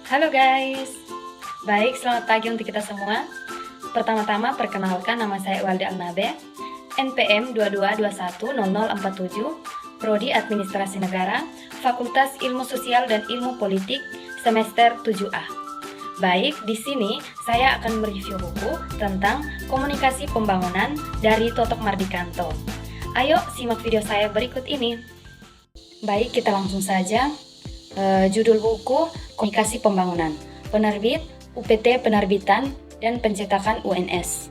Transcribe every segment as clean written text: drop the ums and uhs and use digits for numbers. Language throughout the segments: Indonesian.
Halo guys, baik selamat pagi untuk kita semua. Pertama-tama perkenalkan nama saya Walda Alnabe, NPM 22210047, Prodi Administrasi Negara, Fakultas Ilmu Sosial dan Ilmu Politik, semester 7A. Baik, di sini saya akan mereview buku tentang komunikasi pembangunan dari Totok Mardikanto. Ayo simak video saya berikut ini. Baik, kita langsung saja. Judul buku Komunikasi Pembangunan, penerbit UPT Penerbitan dan Pencetakan UNS,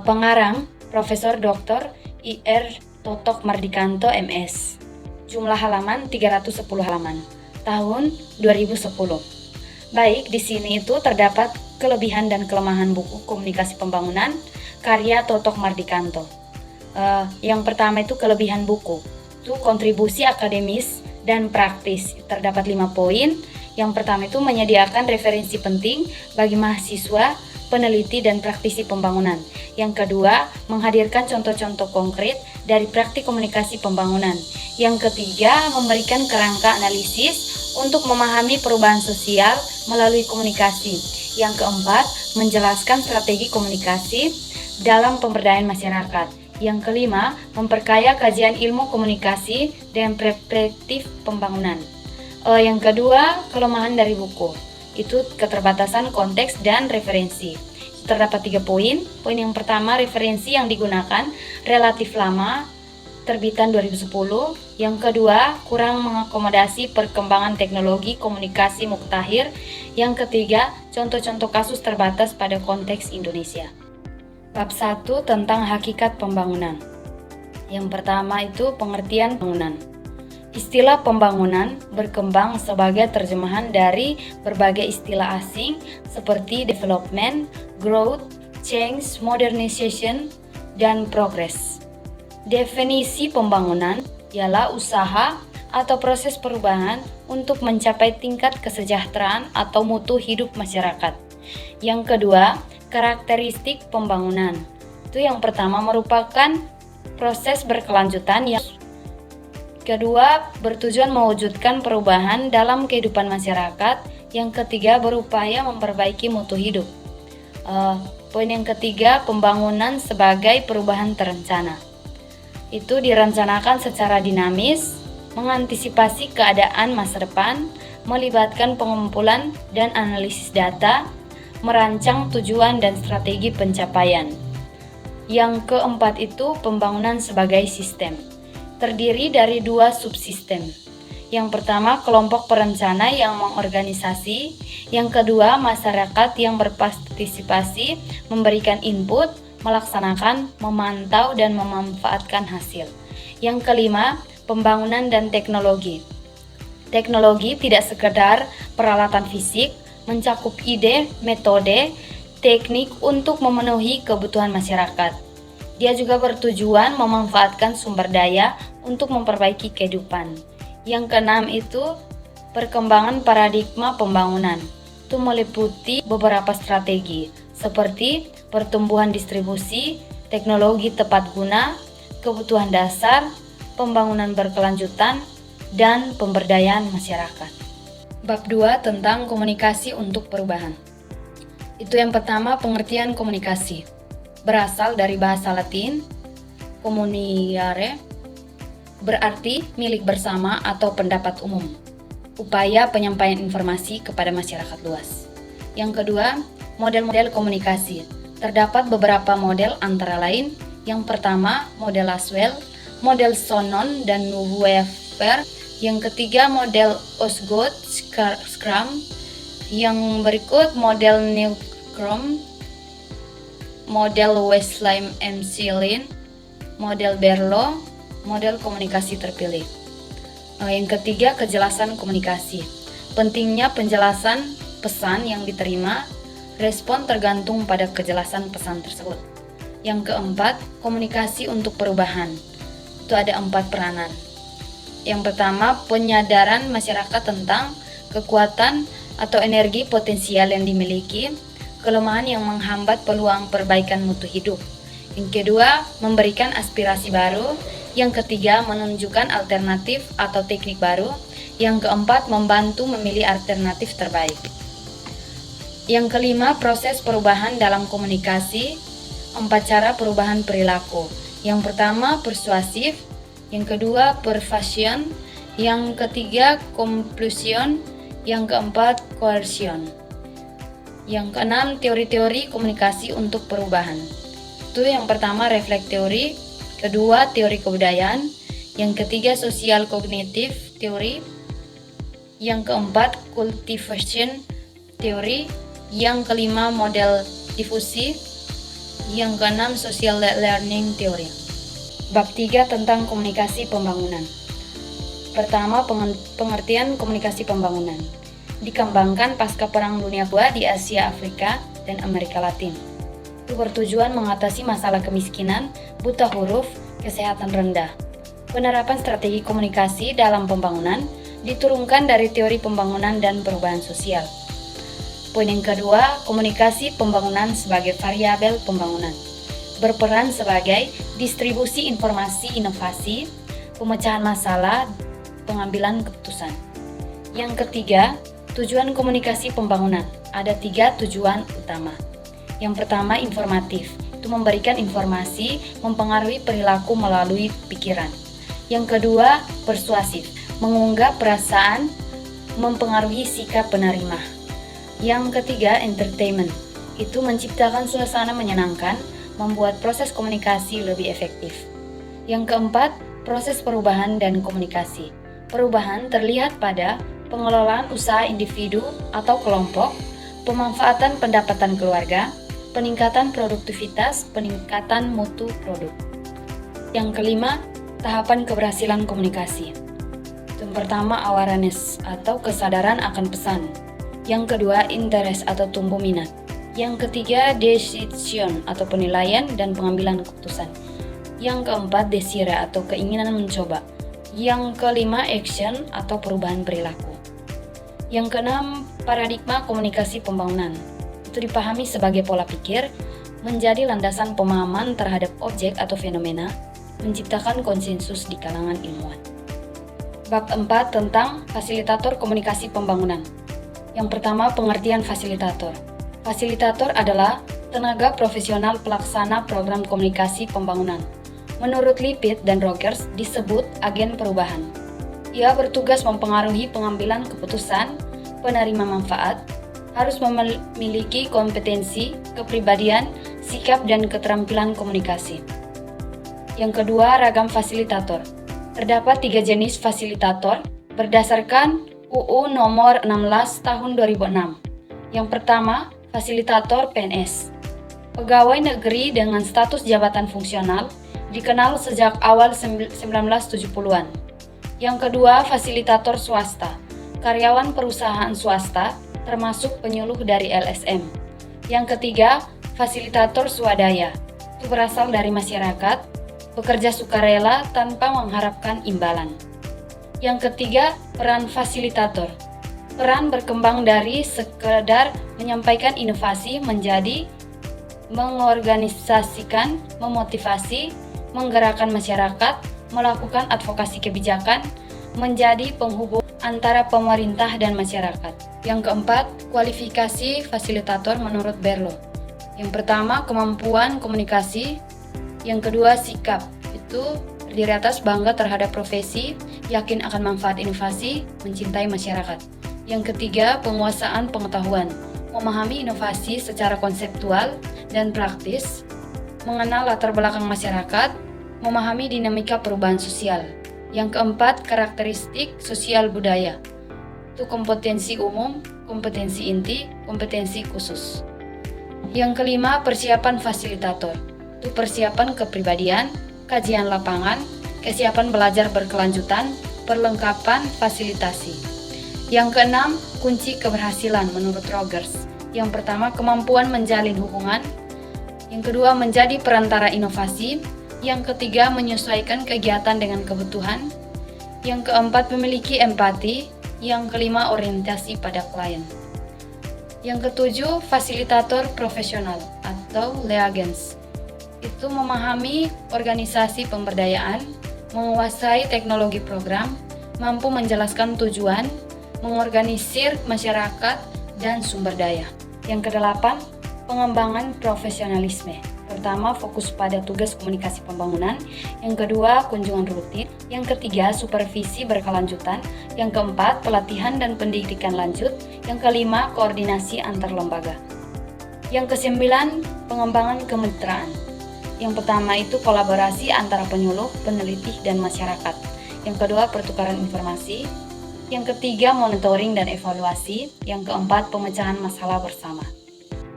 pengarang Profesor Dr. IR Totok Mardikanto MS, jumlah halaman 310 halaman, tahun 2010. Baik, di sini itu terdapat kelebihan dan kelemahan buku Komunikasi Pembangunan karya Totok Mardikanto. Yang pertama itu kelebihan buku, itu kontribusi akademis dan praktis. Terdapat 5 poin. Yang pertama itu menyediakan referensi penting bagi mahasiswa, peneliti, dan praktisi pembangunan. Yang kedua, menghadirkan contoh-contoh konkret dari praktik komunikasi pembangunan. Yang ketiga, memberikan kerangka analisis untuk memahami perubahan sosial melalui komunikasi. Yang keempat, menjelaskan strategi komunikasi dalam pemberdayaan masyarakat. Yang kelima, memperkaya kajian ilmu komunikasi dan perspektif pembangunan. Yang kedua, kelemahan dari buku, itu keterbatasan konteks dan referensi. Terdapat 3 poin. Poin yang pertama, referensi yang digunakan relatif lama, terbitan 2010. Yang kedua, kurang mengakomodasi perkembangan teknologi komunikasi muktahir. Yang ketiga, contoh-contoh kasus terbatas pada konteks Indonesia. Bab 1 tentang hakikat pembangunan. Yang pertama itu pengertian pembangunan. Istilah pembangunan berkembang sebagai terjemahan dari berbagai istilah asing seperti development, growth, change, modernization, dan progress. Definisi pembangunan ialah usaha atau proses perubahan untuk mencapai tingkat kesejahteraan atau mutu hidup masyarakat. Yang kedua, karakteristik pembangunan. Itu yang pertama merupakan proses berkelanjutan, yang kedua bertujuan mewujudkan perubahan dalam kehidupan masyarakat, yang ketiga berupaya memperbaiki mutu hidup. Poin yang ketiga, pembangunan sebagai perubahan terencana. Itu direncanakan secara dinamis, mengantisipasi keadaan masa depan, melibatkan pengumpulan dan analisis data, merancang tujuan dan strategi pencapaian. Yang keempat itu pembangunan sebagai sistem. Terdiri dari 2 subsistem. Yang pertama, kelompok perencana yang mengorganisasi. Yang kedua, masyarakat yang berpartisipasi, memberikan input, melaksanakan, memantau, dan memanfaatkan hasil. Yang kelima, pembangunan dan teknologi. Teknologi tidak sekedar peralatan fisik, mencakup ide, metode, teknik untuk memenuhi kebutuhan masyarakat. Dia juga bertujuan memanfaatkan sumber daya untuk memperbaiki kehidupan. Yang keenam itu perkembangan paradigma pembangunan. Itu meliputi beberapa strategi seperti pertumbuhan distribusi, teknologi tepat guna, kebutuhan dasar, pembangunan berkelanjutan, dan pemberdayaan masyarakat. Bab 2 tentang komunikasi untuk perubahan. Itu yang pertama, pengertian komunikasi. Berasal dari bahasa Latin, communiare, berarti milik bersama atau pendapat umum. Upaya penyampaian informasi kepada masyarakat luas. Yang kedua, model-model komunikasi. Terdapat beberapa model antara lain. Yang pertama, model Laswell, model Sonon dan Webber. Yang ketiga, model Osgood Scrum. Yang berikut model Newcomb, model Westlake McLean, model Berlo, model komunikasi terpilih. Yang ketiga, kejelasan komunikasi. Pentingnya penjelasan pesan yang diterima, respon tergantung pada kejelasan pesan tersebut. Yang keempat, komunikasi untuk perubahan. Itu ada 4 peranan. Yang pertama, penyadaran masyarakat tentang kekuatan atau energi potensial yang dimiliki, kelemahan yang menghambat peluang perbaikan mutu hidup. Yang kedua, memberikan aspirasi baru. Yang ketiga, menunjukkan alternatif atau teknik baru. Yang keempat, membantu memilih alternatif terbaik. Yang kelima, proses perubahan dalam komunikasi, 4 cara perubahan perilaku. Yang pertama, persuasif. Yang kedua, persuasion. Yang ketiga, conclusion. Yang keempat, coercion. Yang keenam, teori-teori komunikasi untuk perubahan. Itu yang pertama, refleks teori. Kedua, teori kebudayaan. Yang ketiga, sosial kognitif teori. Yang keempat, cultivation teori. Yang kelima, model difusi. Yang keenam, social learning teori. Bab 3 tentang komunikasi pembangunan. Pertama, pengertian komunikasi pembangunan. Dikembangkan pasca Perang Dunia II di Asia, Afrika, dan Amerika Latin. Itu bertujuan mengatasi masalah kemiskinan, buta huruf, kesehatan rendah. Penerapan strategi komunikasi dalam pembangunan diturunkan dari teori pembangunan dan perubahan sosial. Poin yang kedua, komunikasi pembangunan sebagai variabel pembangunan. Berperan sebagai distribusi informasi inovasi, pemecahan masalah, pengambilan keputusan. Yang ketiga, tujuan komunikasi pembangunan. Ada 3 tujuan utama. Yang pertama, informatif. Itu memberikan informasi, mempengaruhi perilaku melalui pikiran. Yang kedua, persuasif. Mengunggah perasaan, mempengaruhi sikap penerima. Yang ketiga, entertainment. Itu menciptakan suasana menyenangkan, membuat proses komunikasi lebih efektif. Yang keempat, proses perubahan dan komunikasi. Perubahan terlihat pada pengelolaan usaha individu atau kelompok, pemanfaatan pendapatan keluarga, peningkatan produktivitas, peningkatan mutu produk. Yang kelima, tahapan keberhasilan komunikasi. Yang pertama, awareness atau kesadaran akan pesan. Yang kedua, interest atau tumbuh minat. Yang ketiga, decision atau penilaian dan pengambilan keputusan. Yang keempat, desire atau keinginan mencoba. Yang kelima, action atau perubahan perilaku. Yang keenam, paradigma komunikasi pembangunan. Itu dipahami sebagai pola pikir, menjadi landasan pemahaman terhadap objek atau fenomena, menciptakan konsensus di kalangan ilmuwan. Bab 4 tentang fasilitator komunikasi pembangunan. Yang pertama, pengertian fasilitator. Fasilitator adalah tenaga profesional pelaksana program komunikasi pembangunan. Menurut Lippitt dan Rogers, disebut agen perubahan. Ia bertugas mempengaruhi pengambilan keputusan, penerima manfaat, harus memiliki kompetensi, kepribadian, sikap, dan keterampilan komunikasi. Yang kedua, ragam fasilitator. Terdapat 3 jenis fasilitator berdasarkan UU nomor 16 tahun 2006. Yang pertama, fasilitator PNS. Pegawai negeri dengan status jabatan fungsional, dikenal sejak awal 1970-an. Yang kedua, fasilitator swasta. Karyawan perusahaan swasta, termasuk penyuluh dari LSM. Yang ketiga, fasilitator swadaya. Itu berasal dari masyarakat, bekerja sukarela tanpa mengharapkan imbalan. Yang ketiga, peran fasilitator. Peran berkembang dari sekedar menyampaikan inovasi menjadi mengorganisasikan, memotivasi, menggerakkan masyarakat, melakukan advokasi kebijakan, menjadi penghubung antara pemerintah dan masyarakat. Yang keempat, kualifikasi fasilitator menurut Berlo. Yang pertama, kemampuan komunikasi. Yang kedua, sikap. Itu terdiri atas bangga terhadap profesi, yakin akan manfaat inovasi, mencintai masyarakat. Yang ketiga, penguasaan pengetahuan. Memahami inovasi secara konseptual dan praktis, mengenal latar belakang masyarakat, memahami dinamika perubahan sosial. Yang keempat, karakteristik sosial budaya. Itu kompetensi umum, kompetensi inti, kompetensi khusus. Yang kelima, persiapan fasilitator. Itu persiapan kepribadian, kajian lapangan, kesiapan belajar berkelanjutan, perlengkapan fasilitasi. Yang keenam, kunci keberhasilan menurut Rogers. Yang pertama, kemampuan menjalin hubungan. Yang kedua, menjadi perantara inovasi. Yang ketiga, menyesuaikan kegiatan dengan kebutuhan. Yang keempat, memiliki empati. Yang kelima, orientasi pada klien. Yang ketujuh, fasilitator profesional atau liaisons. Itu memahami organisasi pemberdayaan, menguasai teknologi program, mampu menjelaskan tujuan, mengorganisir masyarakat dan sumber daya. Yang kedelapan, pengembangan profesionalisme. Pertama, fokus pada tugas komunikasi pembangunan. Yang kedua, kunjungan rutin. Yang ketiga, supervisi berkelanjutan. Yang keempat, pelatihan dan pendidikan lanjut. Yang kelima, koordinasi antar lembaga. Yang kesembilan, pengembangan kemitraan. Yang pertama itu kolaborasi antara penyuluh, peneliti, dan masyarakat. Yang kedua, pertukaran informasi. Yang ketiga, monitoring dan evaluasi. Yang keempat, pemecahan masalah bersama.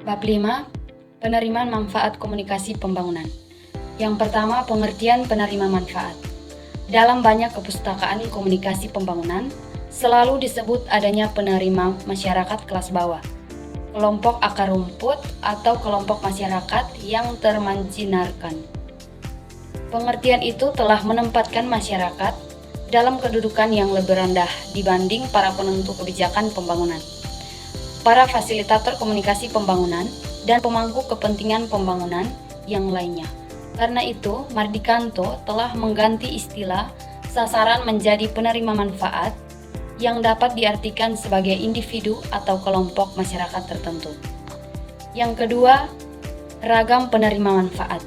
Bab 5, penerimaan manfaat komunikasi pembangunan. Yang pertama, pengertian penerima manfaat. Dalam banyak kepustakaan komunikasi pembangunan, selalu disebut adanya penerima masyarakat kelas bawah, kelompok akar rumput, atau kelompok masyarakat yang termarginalkan. Pengertian itu telah menempatkan masyarakat dalam kedudukan yang lebih rendah dibanding para penentu kebijakan pembangunan, para fasilitator komunikasi pembangunan, dan pemangku kepentingan pembangunan yang lainnya. Karena itu, Mardikanto telah mengganti istilah sasaran menjadi penerima manfaat yang dapat diartikan sebagai individu atau kelompok masyarakat tertentu. Yang kedua, ragam penerima manfaat.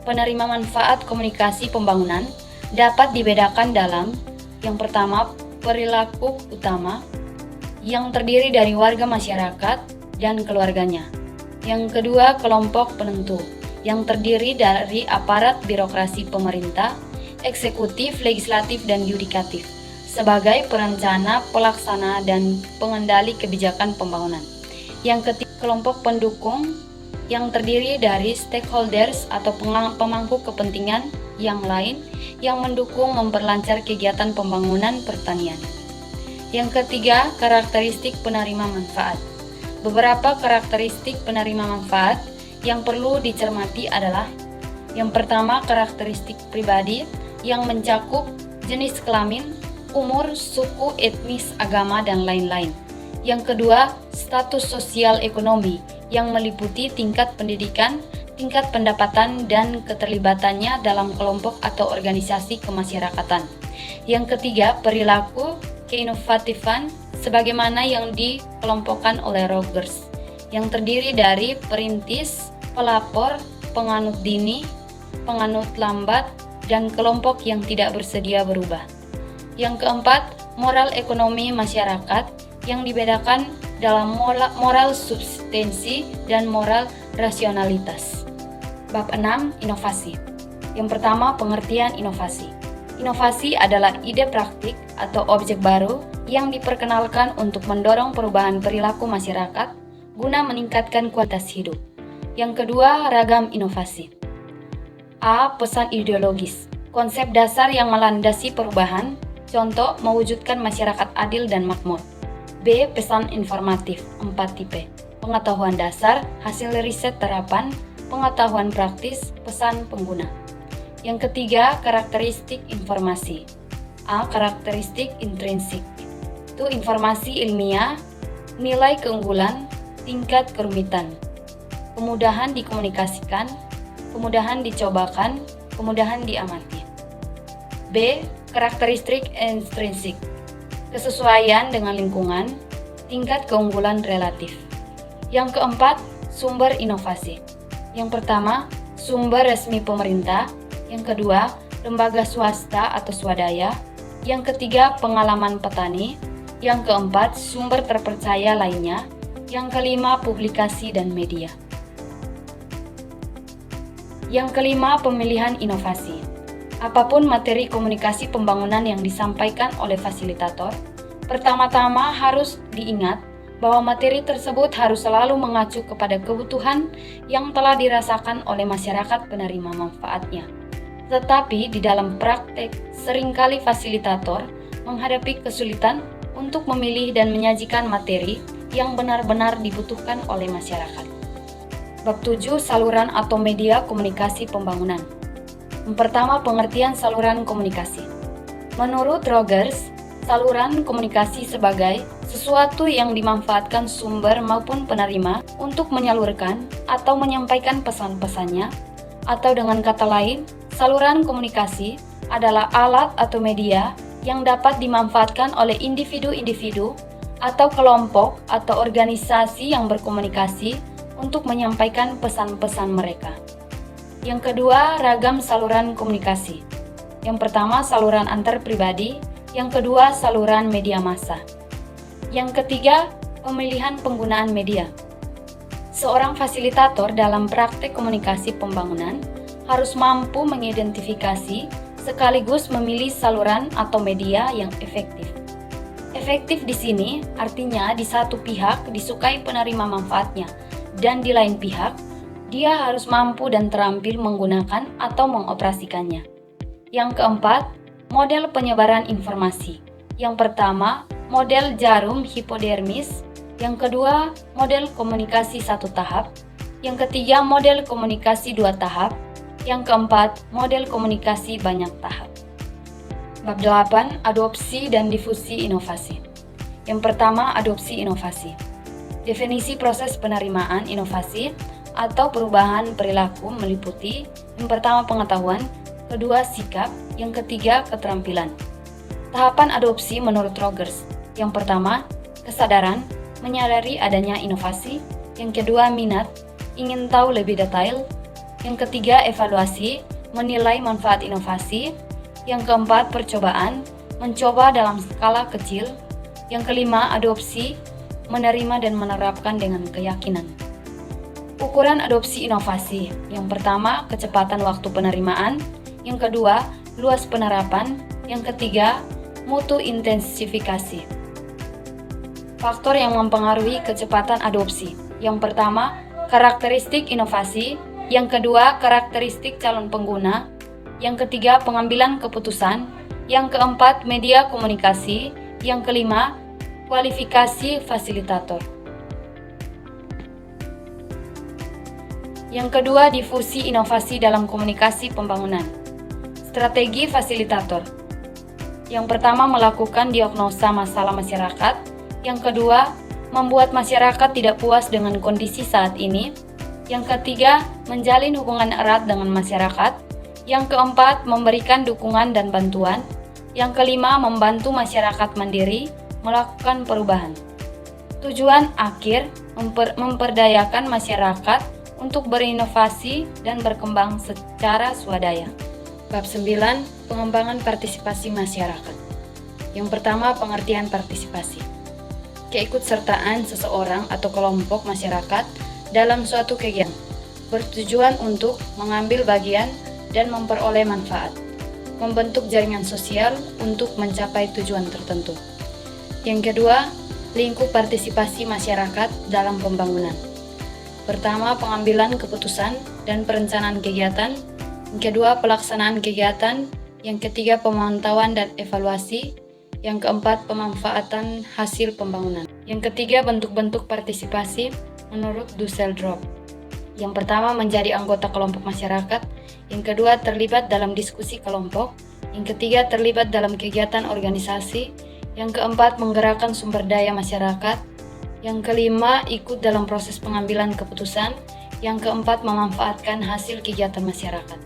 Penerima manfaat komunikasi pembangunan dapat dibedakan dalam yang pertama, perilaku utama yang terdiri dari warga masyarakat dan keluarganya. Yang kedua, kelompok penentu yang terdiri dari aparat birokrasi pemerintah, eksekutif, legislatif, dan yudikatif sebagai perencana, pelaksana, dan pengendali kebijakan pembangunan. Yang ketiga, kelompok pendukung yang terdiri dari stakeholders atau pemangku kepentingan yang lain yang mendukung memperlancar kegiatan pembangunan pertanian. Yang ketiga, karakteristik penerima manfaat. Beberapa karakteristik penerima manfaat yang perlu dicermati adalah: yang pertama, karakteristik pribadi yang mencakup jenis kelamin, umur, suku, etnis, agama, dan lain-lain. Yang kedua, status sosial ekonomi yang meliputi tingkat pendidikan, tingkat pendapatan, dan keterlibatannya dalam kelompok atau organisasi kemasyarakatan. Yang ketiga, perilaku keinovatifan sebagaimana yang dikelompokkan oleh Rogers, yang terdiri dari perintis, pelapor, penganut dini, penganut lambat, dan kelompok yang tidak bersedia berubah. Yang keempat, moral ekonomi masyarakat yang dibedakan dalam moral substansi dan moral rasionalitas. Bab 6, inovasi. Yang pertama, pengertian inovasi. Inovasi adalah ide praktik atau objek baru yang diperkenalkan untuk mendorong perubahan perilaku masyarakat guna meningkatkan kualitas hidup. Yang kedua, ragam inovasi. A. Pesan ideologis. Konsep dasar yang melandasi perubahan, contoh mewujudkan masyarakat adil dan makmur. B. Pesan informatif, 4 tipe. Pengetahuan dasar, hasil riset terapan, pengetahuan praktis, pesan pengguna. Yang ketiga, karakteristik informasi. A. Karakteristik intrinsik. Itu informasi ilmiah, nilai keunggulan, tingkat kerumitan, kemudahan dikomunikasikan, kemudahan dicobakan, kemudahan diamati. B. Karakteristik intrinsik. Kesesuaian dengan lingkungan, tingkat keunggulan relatif. Yang keempat, sumber inovasi. Yang pertama, sumber resmi pemerintah. Yang kedua, lembaga swasta atau swadaya. Yang ketiga, pengalaman petani. Yang keempat, sumber terpercaya lainnya. Yang kelima, publikasi dan media. Yang kelima, pemilihan inovasi. Apapun materi komunikasi pembangunan yang disampaikan oleh fasilitator, pertama-tama harus diingat bahwa materi tersebut harus selalu mengacu kepada kebutuhan yang telah dirasakan oleh masyarakat penerima manfaatnya. Tetapi di dalam praktek, seringkali fasilitator menghadapi kesulitan untuk memilih dan menyajikan materi yang benar-benar dibutuhkan oleh masyarakat. Bab 7, saluran atau media komunikasi pembangunan. Yang pertama, pengertian saluran komunikasi. Menurut Rogers, saluran komunikasi sebagai sesuatu yang dimanfaatkan sumber maupun penerima untuk menyalurkan atau menyampaikan pesan-pesannya, atau dengan kata lain, saluran komunikasi adalah alat atau media yang dapat dimanfaatkan oleh individu-individu atau kelompok atau organisasi yang berkomunikasi untuk menyampaikan pesan-pesan mereka. Yang kedua, ragam saluran komunikasi. Yang pertama, saluran antar pribadi. Yang kedua, saluran media massa. Yang ketiga, pemilihan penggunaan media. Seorang fasilitator dalam praktek komunikasi pembangunan harus mampu mengidentifikasi sekaligus memilih saluran atau media yang efektif. Efektif di sini artinya di satu pihak disukai penerima manfaatnya, dan di lain pihak dia harus mampu dan terampil menggunakan atau mengoperasikannya. Yang keempat, model penyebaran informasi. Yang pertama, model jarum hipodermis. Yang kedua, model komunikasi satu tahap. Yang ketiga, model komunikasi dua tahap. Yang keempat, model komunikasi banyak tahap. Bab 8, adopsi dan difusi inovasi. Yang pertama, adopsi inovasi. Definisi proses penerimaan inovasi atau perubahan perilaku meliputi yang pertama pengetahuan, kedua sikap, yang ketiga keterampilan. Tahapan adopsi menurut Rogers. Yang pertama, kesadaran, menyadari adanya inovasi. Yang kedua, minat, ingin tahu lebih detail. Yang ketiga, evaluasi, menilai manfaat inovasi. Yang keempat, percobaan, mencoba dalam skala kecil. Yang kelima, adopsi, menerima dan menerapkan dengan keyakinan. Ukuran adopsi inovasi. Yang pertama, kecepatan waktu penerimaan. Yang kedua, luas penerapan. Yang ketiga, mutu intensifikasi. Faktor yang mempengaruhi kecepatan adopsi. Yang pertama, karakteristik inovasi. Yang kedua, karakteristik calon pengguna. Yang ketiga, pengambilan keputusan. Yang keempat, media komunikasi. Yang kelima, kualifikasi fasilitator. Yang kedua, difusi inovasi dalam komunikasi pembangunan. Strategi fasilitator. Yang pertama, melakukan diagnosa masalah masyarakat. Yang kedua, membuat masyarakat tidak puas dengan kondisi saat ini. Yang ketiga, menjalin hubungan erat dengan masyarakat. Yang keempat, memberikan dukungan dan bantuan. Yang kelima, membantu masyarakat mandiri melakukan perubahan. Tujuan akhir, memperdayakan masyarakat untuk berinovasi dan berkembang secara swadaya. Bab 9, pengembangan partisipasi masyarakat. Yang pertama, pengertian partisipasi. Keikutsertaan seseorang atau kelompok masyarakat dalam suatu kegiatan bertujuan untuk mengambil bagian dan memperoleh manfaat, membentuk jaringan sosial untuk mencapai tujuan tertentu. Yang kedua, lingkup partisipasi masyarakat dalam pembangunan. Pertama, pengambilan keputusan dan perencanaan kegiatan. Yang kedua, pelaksanaan kegiatan. Yang ketiga, pemantauan dan evaluasi. Yang keempat, pemanfaatan hasil pembangunan. Yang ketiga, bentuk-bentuk partisipasi menurut Dusseldorp. Yang pertama, menjadi anggota kelompok masyarakat. Yang kedua, terlibat dalam diskusi kelompok. Yang ketiga, terlibat dalam kegiatan organisasi. Yang keempat, menggerakkan sumber daya masyarakat. Yang kelima, ikut dalam proses pengambilan keputusan. Yang keempat, memanfaatkan hasil kegiatan masyarakat.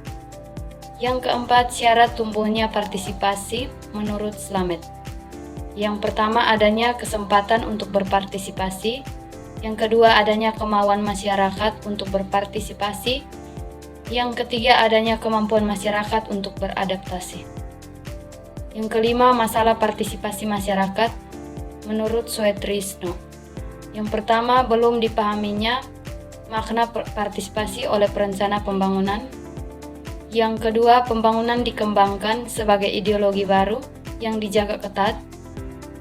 Yang keempat, syarat tumbuhnya partisipasi menurut Slamet. Yang pertama, adanya kesempatan untuk berpartisipasi. Yang kedua, adanya kemauan masyarakat untuk berpartisipasi. Yang ketiga, adanya kemampuan masyarakat untuk beradaptasi. Yang kelima, masalah partisipasi masyarakat menurut Suetrisno. Yang pertama, belum dipahaminya makna partisipasi oleh perencana pembangunan. Yang kedua, pembangunan dikembangkan sebagai ideologi baru yang dijaga ketat.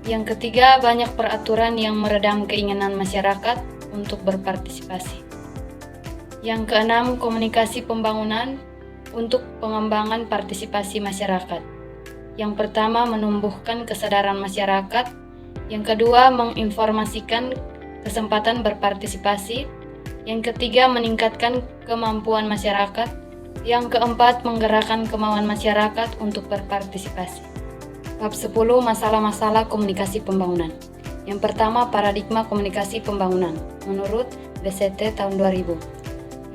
Yang ketiga, banyak peraturan yang meredam keinginan masyarakat untuk berpartisipasi. Yang keenam, komunikasi pembangunan untuk pengembangan partisipasi masyarakat. Yang pertama, menumbuhkan kesadaran masyarakat. Yang kedua, menginformasikan kesempatan berpartisipasi. Yang ketiga, meningkatkan kemampuan masyarakat. Yang keempat, menggerakkan kemauan masyarakat untuk berpartisipasi. Bab 10, masalah-masalah komunikasi pembangunan. Yang pertama, paradigma komunikasi pembangunan menurut BCT tahun 2000.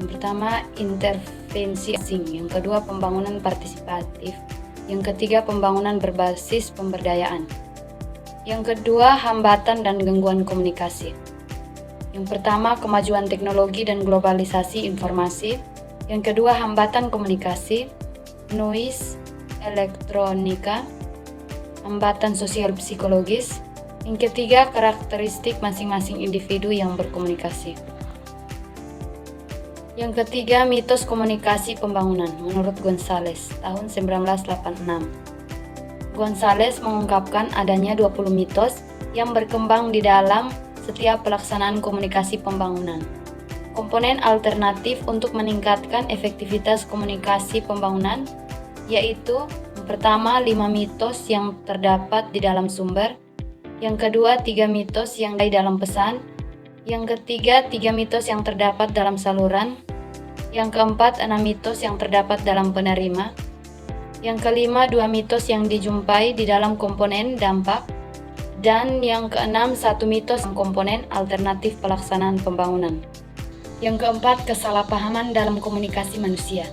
Yang pertama, intervensi asing. Yang kedua, pembangunan partisipatif. Yang ketiga, pembangunan berbasis pemberdayaan. Yang kedua, hambatan dan gangguan komunikasi. Yang pertama, kemajuan teknologi dan globalisasi informasi. Yang kedua, hambatan komunikasi, noise, elektronika, hambatan sosial psikologis. Yang ketiga, karakteristik masing-masing individu yang berkomunikasi. Yang ketiga, mitos komunikasi pembangunan menurut Gonzales tahun 1986. Gonzales mengungkapkan adanya 20 mitos yang berkembang di dalam setiap pelaksanaan komunikasi pembangunan. Komponen alternatif untuk meningkatkan efektivitas komunikasi pembangunan yaitu yang pertama 5 mitos yang terdapat di dalam sumber, yang kedua 3 mitos yang ada di dalam pesan, yang ketiga 3 mitos yang terdapat dalam saluran, yang keempat 6 mitos yang terdapat dalam penerima, yang kelima 2 mitos yang dijumpai di dalam komponen dampak, dan yang keenam 1 mitos komponen alternatif pelaksanaan pembangunan. Yang keempat, kesalahpahaman dalam komunikasi manusia.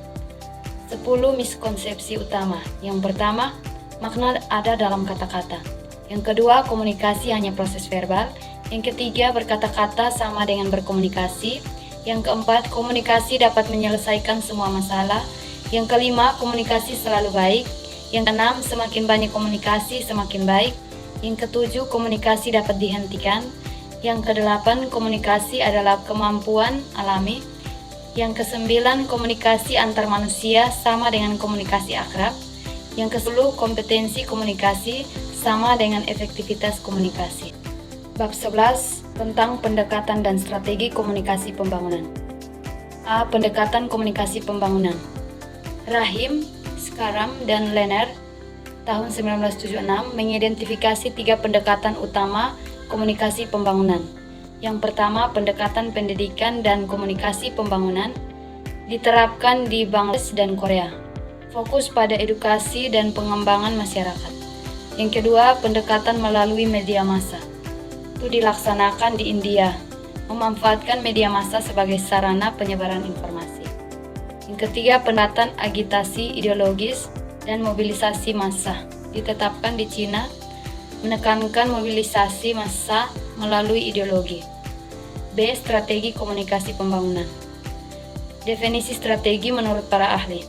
10 miskonsepsi utama. Yang pertama, makna ada dalam kata-kata. Yang kedua, komunikasi hanya proses verbal. Yang ketiga, berkata-kata sama dengan berkomunikasi. Yang keempat, komunikasi dapat menyelesaikan semua masalah. Yang kelima, komunikasi selalu baik. Yang keenam, semakin banyak komunikasi semakin baik. Yang ketujuh, komunikasi dapat dihentikan. Yang kedelapan, komunikasi adalah kemampuan alami. Yang kesembilan, komunikasi antar manusia sama dengan komunikasi akrab. Yang kesepuluh, kompetensi komunikasi sama dengan efektivitas komunikasi. Bab 11 tentang pendekatan dan strategi komunikasi pembangunan. A. Pendekatan komunikasi pembangunan. Rahim, Skaram, dan Lehner tahun 1976 mengidentifikasi 3 pendekatan utama komunikasi pembangunan. Yang pertama, pendekatan pendidikan dan komunikasi pembangunan diterapkan di Bangladesh dan Korea. Fokus pada edukasi dan pengembangan masyarakat. Yang kedua, pendekatan melalui media massa. Itu dilaksanakan di India, memanfaatkan media massa sebagai sarana penyebaran informasi. Yang ketiga, pendekatan agitasi ideologis dan mobilisasi massa ditetapkan di Cina, menekankan mobilisasi massa melalui ideologi. B. Strategi komunikasi pembangunan. Definisi strategi menurut para ahli.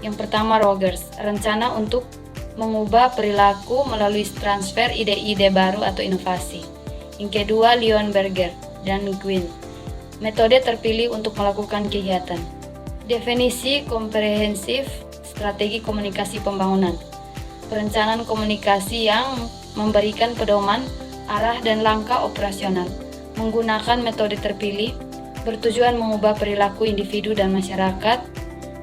Yang pertama, Rogers, rencana untuk mengubah perilaku melalui transfer ide-ide baru atau inovasi. Yang kedua, Leonberger dan Gwyn, metode terpilih untuk melakukan kegiatan. Definisi komprehensif strategi komunikasi pembangunan. Perencanaan komunikasi yang memberikan pedoman, arah, dan langkah operasional, menggunakan metode terpilih, bertujuan mengubah perilaku individu dan masyarakat,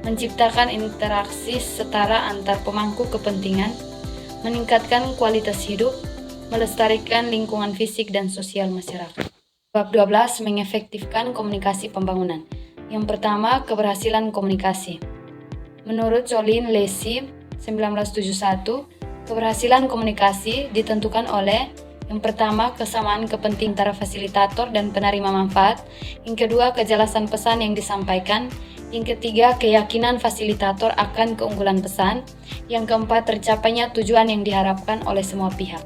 menciptakan interaksi setara antar pemangku kepentingan, meningkatkan kualitas hidup, melestarikan lingkungan fisik dan sosial masyarakat. Bab 12 mengefektifkan komunikasi pembangunan. Yang pertama, keberhasilan komunikasi. Menurut Jolin Lacey 1971, keberhasilan komunikasi ditentukan oleh yang pertama, kesamaan kepentingan antara fasilitator dan penerima manfaat. Yang kedua, kejelasan pesan yang disampaikan. Yang ketiga, keyakinan fasilitator akan keunggulan pesan. Yang keempat, tercapainya tujuan yang diharapkan oleh semua pihak.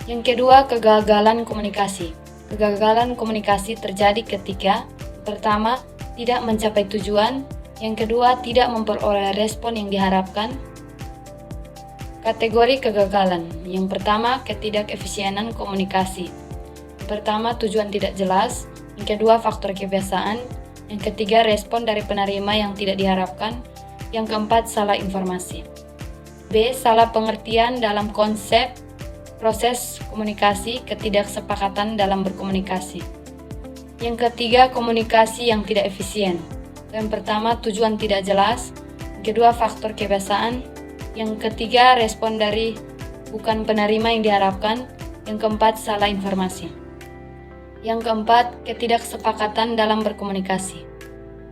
Yang kedua, kegagalan komunikasi. Kegagalan komunikasi terjadi ketika pertama, tidak mencapai tujuan. Yang kedua, tidak memperoleh respon yang diharapkan. Kategori kegagalan. Yang pertama, ketidakefisienan komunikasi. Yang pertama, tujuan tidak jelas. Yang kedua, faktor kebiasaan. Yang ketiga, respon dari penerima yang tidak diharapkan. Yang keempat, salah informasi. B. Salah pengertian dalam konsep proses komunikasi, ketidaksepakatan dalam berkomunikasi. Yang ketiga, komunikasi yang tidak efisien. Yang pertama, tujuan tidak jelas. Yang kedua, faktor kebiasaan. Yang ketiga, respon dari bukan penerima yang diharapkan. Yang keempat, salah informasi. Yang keempat, ketidaksepakatan dalam berkomunikasi.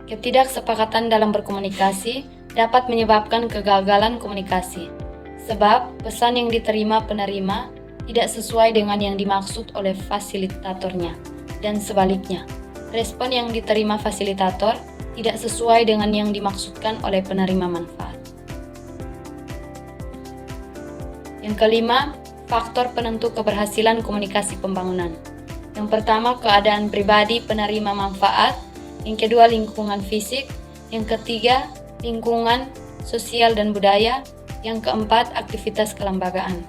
Ketidaksepakatan dalam berkomunikasi dapat menyebabkan kegagalan komunikasi, sebab pesan yang diterima penerima tidak sesuai dengan yang dimaksud oleh fasilitatornya, dan sebaliknya, respon yang diterima fasilitator tidak sesuai dengan yang dimaksudkan oleh penerima manfaat. Yang kelima, faktor penentu keberhasilan komunikasi pembangunan. Yang pertama, keadaan pribadi penerima manfaat. Yang kedua, lingkungan fisik. Yang ketiga, lingkungan sosial dan budaya. Yang keempat, aktivitas kelembagaan.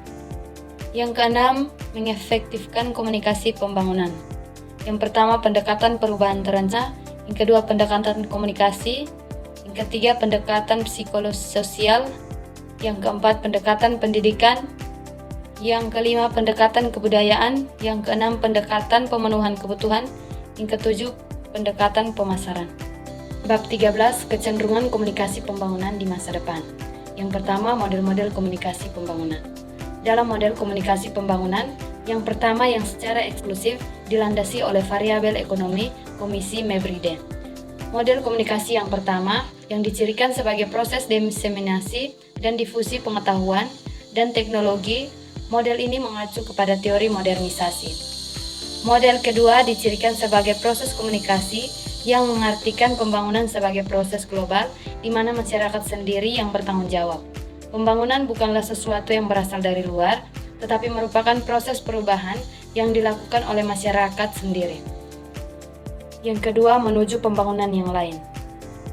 Yang keenam, mengefektifkan komunikasi pembangunan. Yang pertama, pendekatan perubahan terencana. Yang kedua, pendekatan komunikasi. Yang ketiga, pendekatan psikososial. Yang keempat, pendekatan pendidikan. Yang kelima, pendekatan kebudayaan. Yang keenam, pendekatan pemenuhan kebutuhan. Yang ketujuh, pendekatan pemasaran. Bab 13, kecenderungan komunikasi pembangunan di masa depan. Yang pertama, model-model komunikasi pembangunan. Dalam model komunikasi pembangunan, yang pertama yang secara eksklusif dilandasi oleh variabel ekonomi Komisi Mebriden. Model komunikasi yang pertama yang dicirikan sebagai proses diseminasi dan difusi pengetahuan dan teknologi. Model ini mengacu kepada teori modernisasi. Model kedua dicirikan sebagai proses komunikasi yang mengartikan pembangunan sebagai proses global di mana masyarakat sendiri yang bertanggung jawab. Pembangunan bukanlah sesuatu yang berasal dari luar, tetapi merupakan proses perubahan yang dilakukan oleh masyarakat sendiri. Yang kedua, menuju pembangunan yang lain.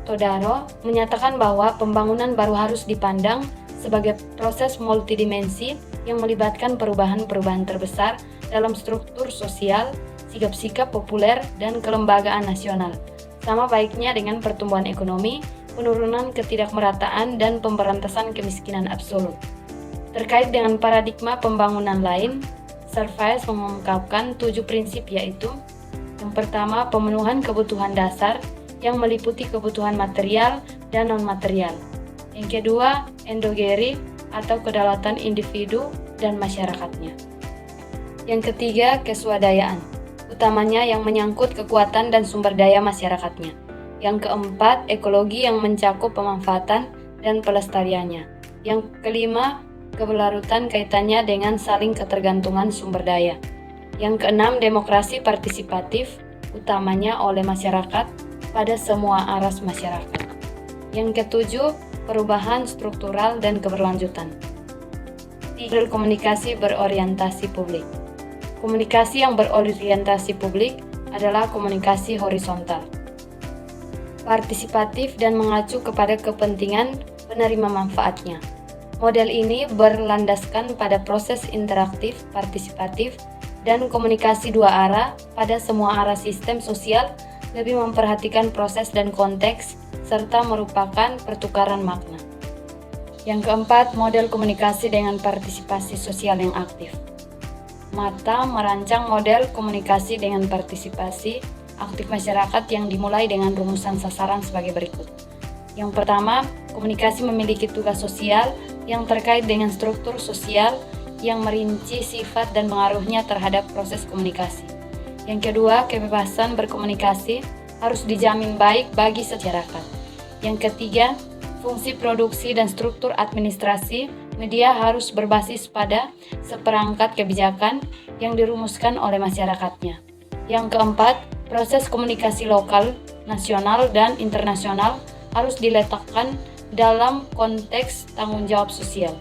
Todaro menyatakan bahwa pembangunan baru harus dipandang sebagai proses multidimensi yang melibatkan perubahan-perubahan terbesar dalam struktur sosial, sikap-sikap populer, dan kelembagaan nasional. Sama baiknya dengan pertumbuhan ekonomi, penurunan ketidakmerataan, dan pemberantasan kemiskinan absolut. Terkait dengan paradigma pembangunan lain, Service mengungkapkan 7 prinsip, yaitu: yang pertama, pemenuhan kebutuhan dasar yang meliputi kebutuhan material dan non-material. Yang kedua, endogeri atau kedaulatan individu dan masyarakatnya. Yang ketiga, keswadayaan, utamanya yang menyangkut kekuatan dan sumber daya masyarakatnya. Yang keempat, ekologi yang mencakup pemanfaatan dan pelestariannya. Yang kelima, keberlarutan kaitannya dengan saling ketergantungan sumber daya. Yang keenam, demokrasi partisipatif, utamanya oleh masyarakat pada semua aras masyarakat. Yang ketujuh, perubahan struktural dan keberlanjutan. Model komunikasi berorientasi publik. Komunikasi yang berorientasi publik adalah komunikasi horizontal, partisipatif, dan mengacu kepada kepentingan penerima manfaatnya. Model ini berlandaskan pada proses interaktif, partisipatif, dan komunikasi dua arah pada semua arah sistem sosial, lebih memperhatikan proses dan konteks, serta merupakan pertukaran makna. Yang keempat, model komunikasi dengan partisipasi sosial yang aktif. Mata merancang model komunikasi dengan partisipasi aktif masyarakat yang dimulai dengan rumusan sasaran sebagai berikut. Yang pertama, komunikasi memiliki tugas sosial yang terkait dengan struktur sosial yang merinci sifat dan pengaruhnya terhadap proses komunikasi. Yang kedua, kebebasan berkomunikasi harus dijamin baik bagi masyarakat. Yang ketiga, fungsi produksi dan struktur administrasi media harus berbasis pada seperangkat kebijakan yang dirumuskan oleh masyarakatnya. Yang keempat, proses komunikasi lokal, nasional, dan internasional harus diletakkan dalam konteks tanggung jawab sosial.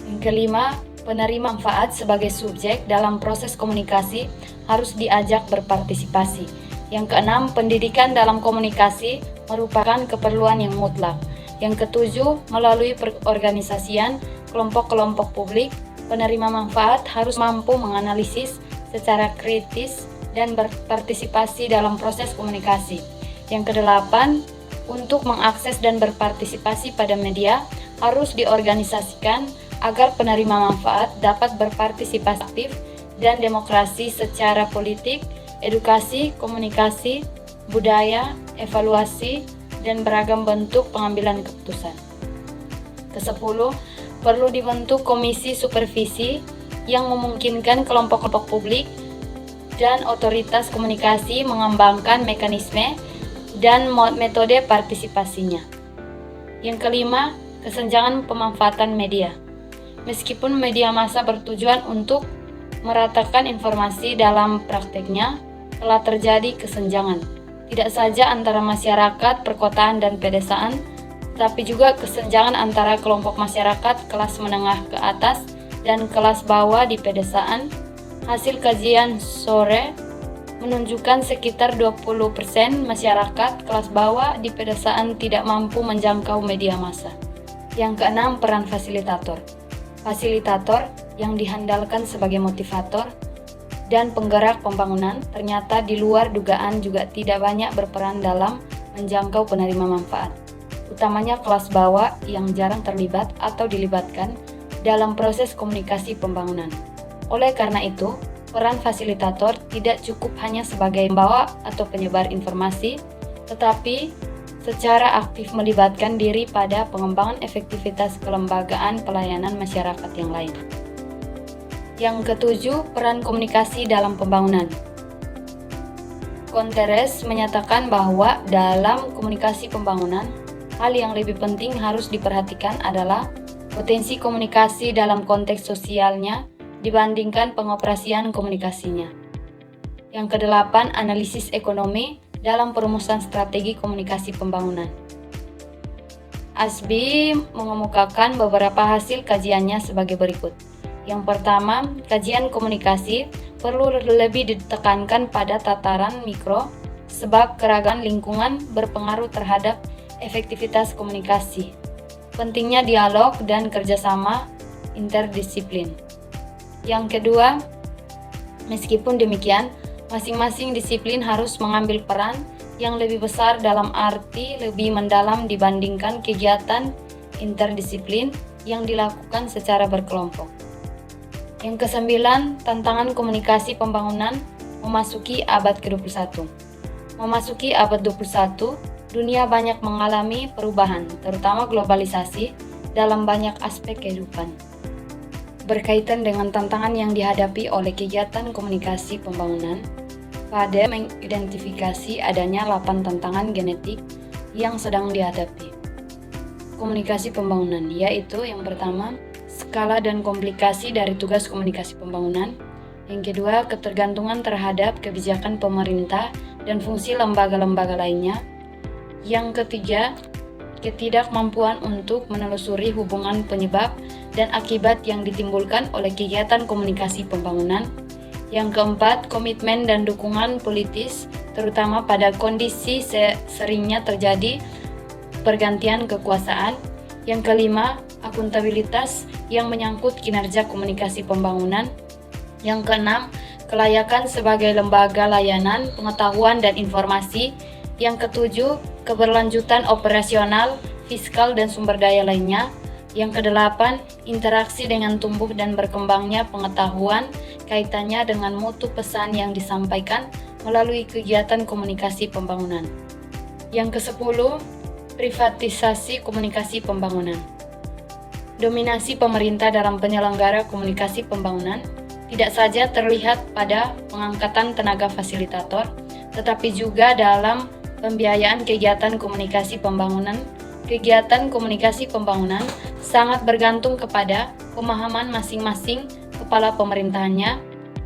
Yang kelima, penerima manfaat sebagai subjek dalam proses komunikasi harus diajak berpartisipasi. Yang keenam, pendidikan dalam komunikasi merupakan keperluan yang mutlak. Yang ketujuh, melalui perorganisasian kelompok-kelompok publik, penerima manfaat harus mampu menganalisis secara kritis dan berpartisipasi dalam proses komunikasi. Yang kedelapan, untuk mengakses dan berpartisipasi pada media harus diorganisasikan agar penerima manfaat dapat berpartisipasi aktif dan demokrasi secara politik, edukasi, komunikasi, budaya, evaluasi, dan beragam bentuk pengambilan keputusan. Kesepuluh, perlu dibentuk komisi supervisi yang memungkinkan kelompok-kelompok publik dan otoritas komunikasi mengembangkan mekanisme dan metode partisipasinya. Yang kelima, kesenjangan pemanfaatan media. Meskipun media massa bertujuan untuk meratakan informasi, dalam prakteknya telah terjadi kesenjangan, tidak saja antara masyarakat perkotaan dan pedesaan, tapi juga kesenjangan antara kelompok masyarakat kelas menengah ke atas dan kelas bawah di pedesaan. Hasil kajian sore menunjukkan sekitar 20% masyarakat kelas bawah di pedesaan tidak mampu menjangkau media massa. Yang keenam, peran fasilitator. Fasilitator yang dihandalkan sebagai motivator dan penggerak pembangunan ternyata di luar dugaan juga tidak banyak berperan dalam menjangkau penerima manfaat, utamanya kelas bawah yang jarang terlibat atau dilibatkan dalam proses komunikasi pembangunan. Oleh karena itu, peran fasilitator tidak cukup hanya sebagai pembawa atau penyebar informasi, tetapi secara aktif melibatkan diri pada pengembangan efektivitas kelembagaan pelayanan masyarakat yang lain. Yang ketujuh, peran komunikasi dalam pembangunan. Konteres menyatakan bahwa dalam komunikasi pembangunan, hal yang lebih penting harus diperhatikan adalah potensi komunikasi dalam konteks sosialnya dibandingkan pengoperasian komunikasinya. Yang kedelapan, analisis ekonomi dalam perumusan strategi komunikasi pembangunan. ASBI mengemukakan beberapa hasil kajiannya sebagai berikut. Yang pertama, kajian komunikasi perlu lebih ditekankan pada tataran mikro sebab keragaman lingkungan berpengaruh terhadap efektivitas komunikasi. Pentingnya dialog dan kerjasama interdisiplin. Yang kedua, meskipun demikian, masing-masing disiplin harus mengambil peran yang lebih besar dalam arti lebih mendalam dibandingkan kegiatan interdisiplin yang dilakukan secara berkelompok. Yang kesembilan, tantangan komunikasi pembangunan memasuki abad ke-21. Memasuki abad 21, dunia banyak mengalami perubahan, terutama globalisasi, dalam banyak aspek kehidupan. Berkaitan dengan tantangan yang dihadapi oleh kegiatan komunikasi pembangunan, pada mengidentifikasi adanya 8 tantangan genetik yang sedang dihadapi komunikasi pembangunan, yaitu yang pertama, skala dan komplikasi dari tugas komunikasi pembangunan. Yang kedua, ketergantungan terhadap kebijakan pemerintah dan fungsi lembaga-lembaga lainnya. Yang ketiga, ketidakmampuan untuk menelusuri hubungan penyebab dan akibat yang ditimbulkan oleh kegiatan komunikasi pembangunan. Yang keempat, komitmen dan dukungan politis, terutama pada kondisi seringnya terjadi pergantian kekuasaan. Yang kelima, akuntabilitas yang menyangkut kinerja komunikasi pembangunan. Yang keenam, kelayakan sebagai lembaga layanan pengetahuan dan informasi. Yang ketujuh, keberlanjutan operasional, fiskal dan sumber daya lainnya. Yang kedelapan, interaksi dengan tumbuh dan berkembangnya pengetahuan kaitannya dengan mutu pesan yang disampaikan melalui kegiatan komunikasi pembangunan. Yang kesepuluh, privatisasi komunikasi pembangunan. Dominasi pemerintah dalam penyelenggara komunikasi pembangunan tidak saja terlihat pada pengangkatan tenaga fasilitator, tetapi juga dalam pembiayaan kegiatan komunikasi pembangunan. Kegiatan komunikasi pembangunan sangat bergantung kepada pemahaman masing-masing kepala pemerintahannya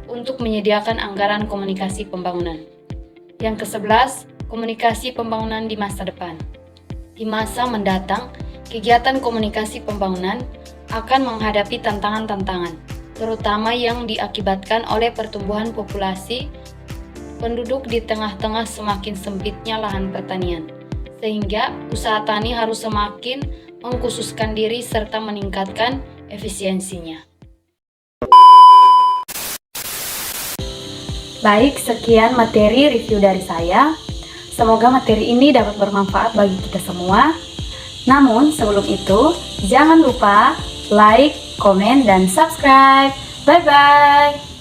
untuk menyediakan anggaran komunikasi pembangunan. Yang ke-11, komunikasi pembangunan di masa depan. Di masa mendatang, kegiatan komunikasi pembangunan akan menghadapi tantangan-tantangan, terutama yang diakibatkan oleh pertumbuhan populasi penduduk di tengah-tengah semakin sempitnya lahan pertanian, sehingga usaha tani harus semakin mengkhususkan diri serta meningkatkan efisiensinya. Baik, sekian materi review dari saya. Semoga materi ini dapat bermanfaat bagi kita semua. Namun sebelum itu, jangan lupa like, komen, dan subscribe. Bye-bye!